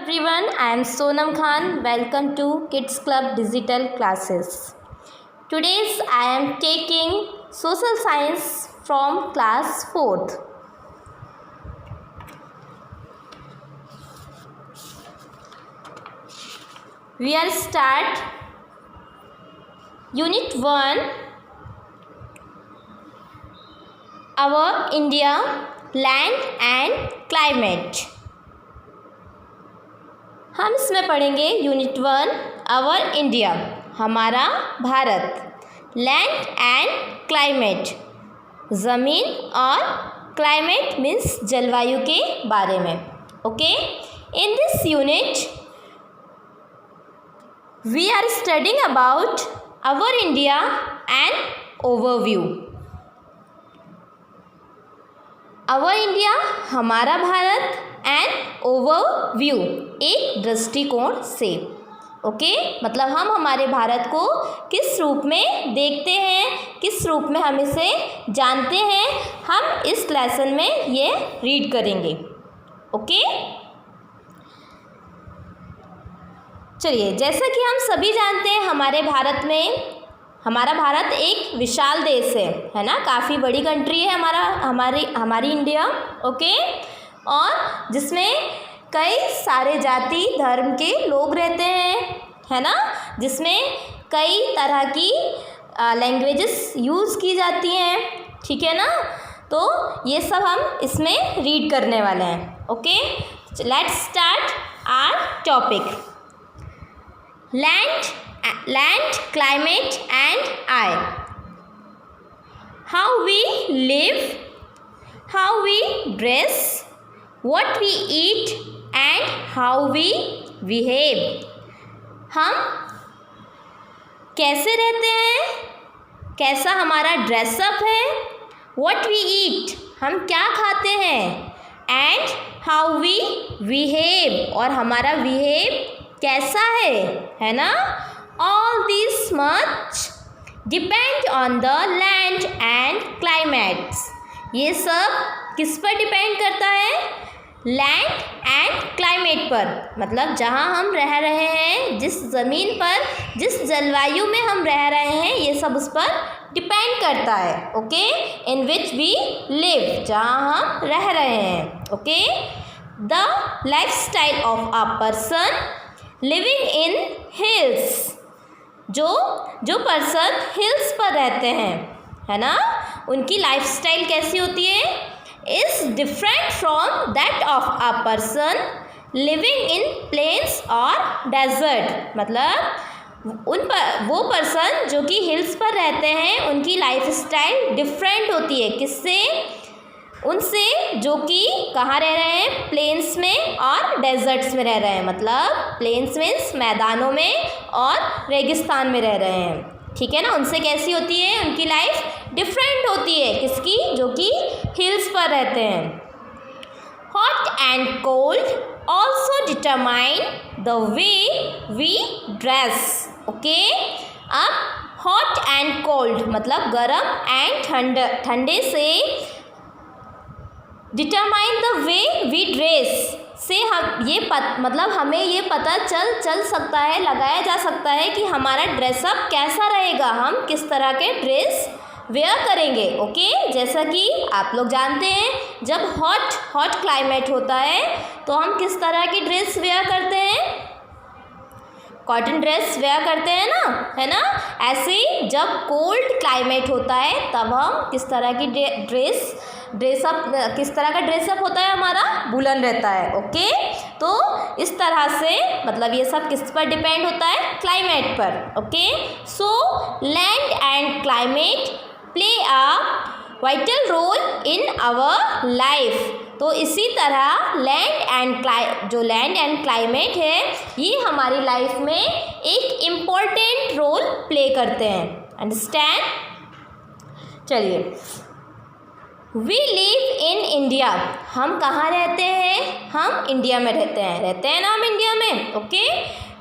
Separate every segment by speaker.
Speaker 1: everyone, I am Sonam Khan. Welcome to Kids Club Digital Classes. Today I am taking Social Science from class 4th. We are start Unit 1, Our India, Land and Climate. हम इसमें पढ़ेंगे unit 1 our India, हमारा Bharat, land and climate, ज़मीन, और climate means जलवायु के बारे में. Okay, in this unit we are studying about our India and overview. Our India हमारा भारत एंड ओवरव्यू एक दृष्टिकोण से. ओके, मतलब हम हमारे भारत को किस रूप में देखते हैं, किस रूप में हम इसे जानते हैं, हम इस लेसन में ये रीड करेंगे. ओके, चलिए, जैसा कि हम सभी जानते हैं हमारा भारत एक विशाल देश है ना. काफ़ी बड़ी कंट्री है हमारी इंडिया. ओके, और जिसमें कई सारे जाति धर्म के लोग रहते हैं, है ना. जिसमें कई तरह की लैंग्वेजेस यूज़ की जाती हैं. ठीक है ना. तो ये सब हम इसमें रीड करने वाले हैं. Okay, let's start our topic. Land, climate and I. How we live, how we dress, what we eat and how we behave. हम कैसे रहते हैं, कैसा हमारा ड्रेसअप है, what we eat, हम क्या खाते हैं, and how we behave, और हमारा behave कैसा है ना. All these much depend on the land and climates. ये सब किस पर डिपेंड करता है, लैंड एंड क्लाइमेट पर. मतलब जहाँ हम रह रहे हैं, जिस ज़मीन पर, जिस जलवायु में हम रह रहे हैं, ये सब उस पर डिपेंड करता है. Okay, in which we live, जहाँ हम रह रहे हैं. Okay, the life style of a person living in hills. जो पर्सन हिल्स पर रहते हैं, है ना, उनकी लाइफ स्टाइल कैसी होती है, is different from that of a person living in plains और डेजर्ट. मतलब वो पर्सन जो कि हिल्स पर रहते हैं, उनकी लाइफ स्टाइल डिफरेंट होती है. किससे, उनसे जो कि कहाँ रह रहे हैं, प्लेन्स में और डेजर्ट्स में रह रहे हैं. मतलब प्लेन्स मीन्स मैदानों में और रेगिस्तान में रह रहे हैं. ठीक है ना. उनसे कैसी होती है, उनकी लाइफ डिफरेंट होती है. किसकी, जो कि हिल्स पर रहते हैं. Hot and cold also determine the way we dress. Okay, अब हॉट एंड कोल्ड मतलब गर्म एंड ठंडे से determine the way we dress से हम ये मतलब हमें ये पता चल सकता है, लगाया जा सकता है कि हमारा ड्रेसअप कैसा रहेगा, हम किस तरह के ड्रेस वेयर करेंगे. ओके, जैसा कि आप लोग जानते हैं, जब हॉट क्लाइमेट होता है तो हम किस तरह की ड्रेस वेयर करते हैं, कॉटन ड्रेस वेयर करते हैं ना, है ना. ऐसे ही जब कोल्ड क्लाइमेट होता है तब हम किस तरह की किस तरह का ड्रेसअप होता है, हमारा वूलन रहता है. ओके, तो इस तरह से मतलब ये सब किस पर डिपेंड होता है, क्लाइमेट पर. Okay, so land and climate play a vital role in our life. तो इसी तरह जो लैंड एंड क्लाइमेट है, ये हमारी लाइफ में एक इम्पोर्टेंट रोल प्ले करते हैं. अंडरस्टैंड. चलिए, वी लिव इन इंडिया. हम कहाँ रहते हैं, हम इंडिया में रहते हैं ना, हम इंडिया में. Okay,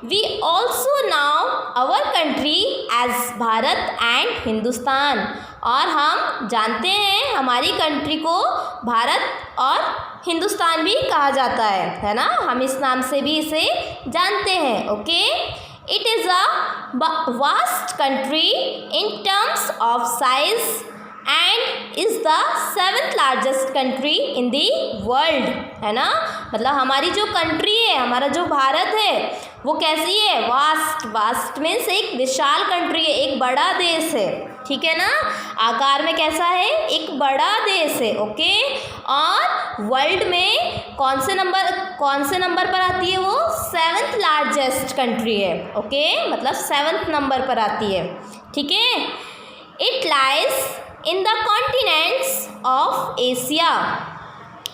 Speaker 1: we also now our country as Bharat and Hindustan, और हम जानते हैं हमारी कंट्री को भारत और हिंदुस्तान भी कहा जाता है ना, हम इस नाम से भी इसे जानते हैं. Okay, it is a vast country in terms of size and is the 7th largest country in the world, है ना. मतलब हमारी जो कंट्री है, हमारा जो भारत है, वो कैसी है, वास्ट. वास्ट मीन्स एक विशाल कंट्री है, एक बड़ा देश है, ठीक है ना. आकार में कैसा है, एक बड़ा देश है. ओके, और वर्ल्ड में कौन से नंबर पर आती है वो, 7th लार्जेस्ट कंट्री है. ओके, मतलब 7th नंबर पर आती है, ठीक है. It lies in the continents of Asia,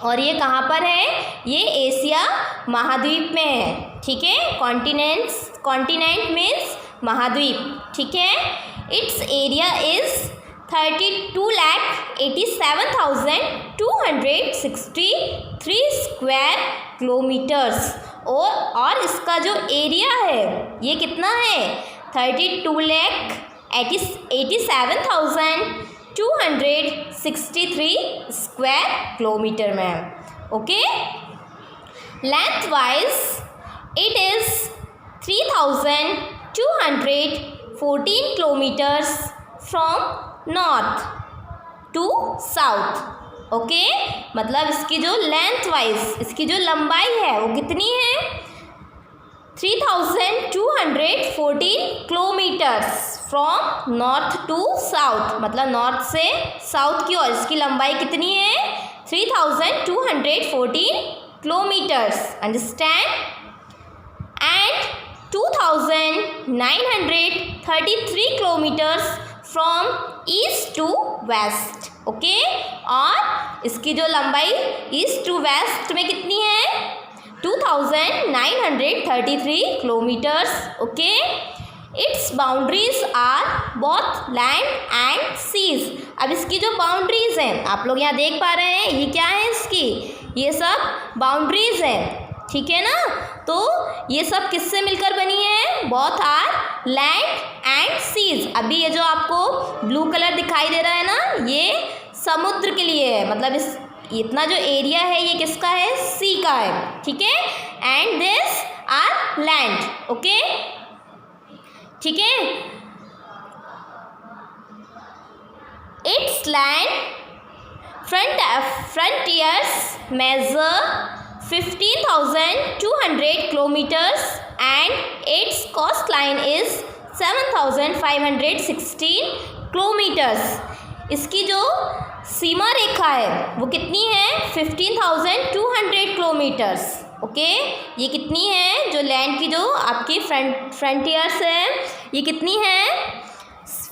Speaker 1: और ये कहाँ पर है, ये एशिया महाद्वीप में है, ठीक है. कॉन्टिनेंट मीन्स महाद्वीप, ठीक है. Its area is 32,87,263 square kilometres, और इसका जो एरिया है ये कितना है, 32,87,263 स्क्वायर किलोमीटर में. Okay, length wise it is 3,214 kilometres from north to south. Okay, मतलब इसकी जो लेंथ वाइज, इसकी जो लंबाई है वो कितनी है, 3,214 kilometres from north to south, मतलब नॉर्थ से साउथ की ओर इसकी लंबाई कितनी है, 3,214 kilometres. Understand. And 2,933 kilometres from east to west. Okay, और इसकी जो लंबाई ईस्ट टू वेस्ट में कितनी है, 2,933 kilometres. Okay, its boundaries are both land and seas. अब इसकी जो बाउंड्रीज हैं, आप लोग यहाँ देख पा रहे हैं, ये क्या है इसकी, ये सब बाउंड्रीज हैं, ठीक है ना. तो ये सब किससे मिलकर बनी है, both are land and seas. अभी ये जो आपको ब्लू कलर दिखाई दे रहा है ना, ये समुद्र के लिए है, मतलब इस इतना जो एरिया है ये किसका है, सी का है, ठीक है. And this are land. Okay, ठीक है. Its land frontiers measure 15,200 kilometres and its coast line is 7,516 kilometres. इसकी जो सीमा रेखा है वो कितनी है, 15,200 किलोमीटर्स. ओके, ये कितनी है, जो लैंड की जो आपकी फ्रंटियर्स है ये कितनी है,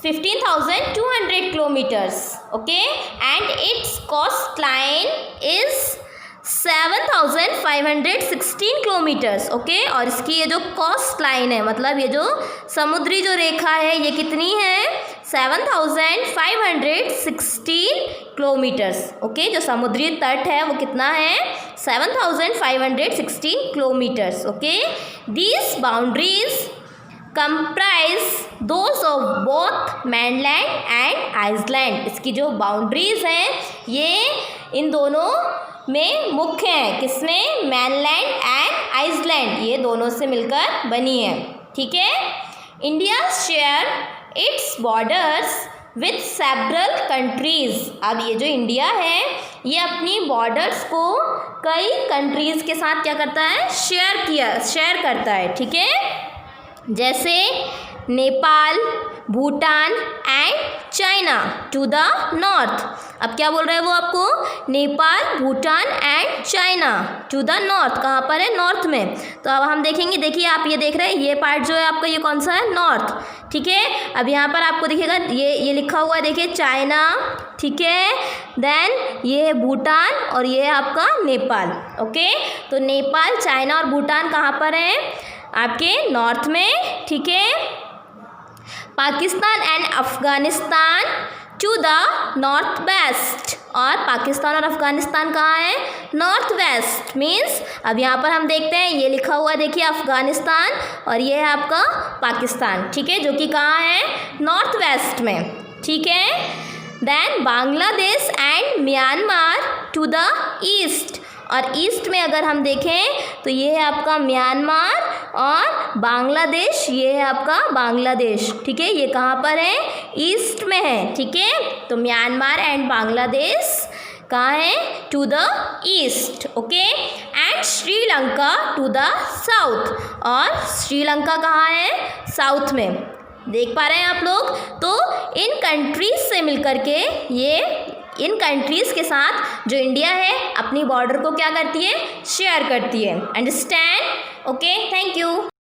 Speaker 1: 15,200 kilometres. Okay, and its coast line is 7,516 kilometres. Okay, और इसकी ये जो कोस्ट लाइन है, मतलब ये जो समुद्री जो रेखा है ये कितनी है, 7,516 किलोमीटर्स. ओके, जो समुद्री तट है वो कितना है, 7,516 kilometres. Okay, these boundaries comprise those of both mainland and island. इसकी जो बाउंड्रीज हैं ये इन दोनों में मुख्य है, किसमें, mainland एंड आइसलैंड, ये दोनों से मिलकर बनी है, ठीक है. India share its borders with several countries. अब ये जो इंडिया है ये अपनी बॉर्डर्स को कई कंट्रीज़ के साथ क्या करता है, शेयर करता है, ठीक है. जैसे Nepal, Bhutan and China to the north. अब क्या बोल रहा है वो आपको, Nepal, Bhutan and China to the north. कहाँ पर है, नॉर्थ में. तो अब हम देखेंगे, देखिए आप ये देख रहे हैं, ये पार्ट जो है आपका ये कौन सा है, नॉर्थ, ठीक है. अब यहाँ पर आपको दिखेगा ये लिखा हुआ है, देखिए चाइना, ठीक है. देन ये है भूटान और ये है आपका नेपाल. ओके, तो नेपाल, चाइना और भूटान कहाँ पर है, आपके नॉर्थ में, ठीक है. Pakistan and Afghanistan to the north west. और पाकिस्तान और अफ़गानिस्तान कहाँ है? नॉर्थ वेस्ट मीन्स अब यहाँ पर हम देखते हैं ये लिखा हुआ देखिए अफ़गानिस्तान और ये है आपका पाकिस्तान, ठीक है, जो कि कहाँ है? नॉर्थ वेस्ट में, ठीक है। Then Bangladesh and Myanmar to the east. और ईस्ट में अगर हम देखें तो ये है आपका म्यांमार और बांग्लादेश, ये है आपका बांग्लादेश, ठीक है। ये कहाँ पर है? ईस्ट में है, ठीक है। तो म्यांमार एंड बांग्लादेश कहाँ है? To the east, okay. And Sri Lanka to the south. और श्रीलंका कहाँ है? साउथ में। देख पा रहे हैं आप लोग? तो इन कंट्रीज से मिलकर के ये इन कंट्रीज़ के साथ जो इंडिया है अपनी बॉर्डर को क्या करती है? शेयर करती है। अंडरस्टैंड? Okay, thank you.